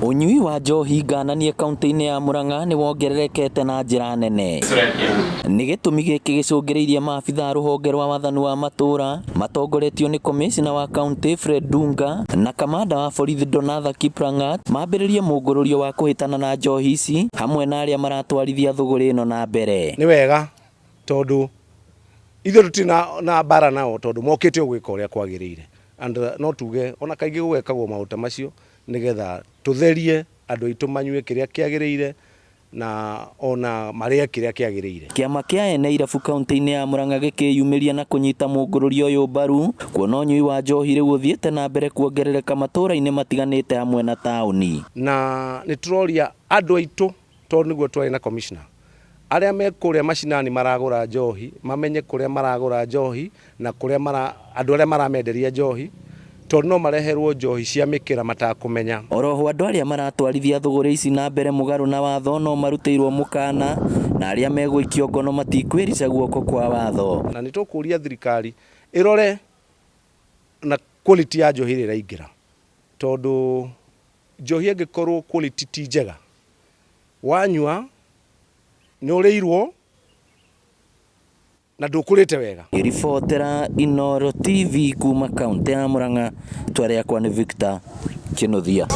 Unyui wa njohi ngananie kaunti-inĩ ya Murang'a nĩ wongererekete na njĩra nene. Nĩ gĩtũmi gĩkĩ gĩcũngĩrĩirie maabitha rũhonge rwa wathani wa matũra matongoretio nĩ komishina wa kaunti Fred Ndunga na kamanda wa borithi Donatha Kiplangat mambĩrĩrie mũngũrũrio wa kũhĩtana na njohi ici hamwe na arĩa maratwarithia thũgũrĩ ĩno na mbere. Nĩ wega tondũ ithuĩ tũtirĩ na mbara nao tondũ mokĩte gwĩka ũrĩa kwagĩrĩire, and no tuge ona kaingĩ gũgekagwo maũndũ macio nĩgetha tũtherie andũ aitũ manyue kĩrĩa kĩagĩrĩire na ona marĩa kĩrĩa kĩagĩrĩire. Kĩama kĩa ene irabu kaunti-inĩ ya Murang'a gĩkĩyumĩria na kũnyita mũngũrũrio ũyũ mbaru kuona ũnyui wa njohi rĩu ũthiĩte na mbere kuongerereka matũra-inĩ matiganĩte hamwe na taũni. Na nĩ tũroria andũ aitũ tondũ nĩguo twarĩ na commissioner arĩa me kũrĩa macinani maragũra njohi mamenye kũrĩa maragũra njohi na kũrĩa andũ arĩa maramenderia njohi tondũ no mareherwo njohi cia mĩkĩra matakũmenya. Oroho andũ arĩa maratwarithia thũgũrĩ ici na mbere mũgarũ na watho no marutĩirwo mũkana na arĩa megũikio ngono matikwĩrica guoko kwa watho. Na nĩ tũkũria thirikari ĩrore na quality ya njohi ĩrĩa ĩraingĩra tondũ njohi ĩngĩkorwo quality ti njega wanyua nĩ ũrĩirwo na ndũkũrĩte wega. Ribotera Inooro TV kuma kaunti ya Murang'a, twarĩa kwa nĩ Victor Kĩnuthia.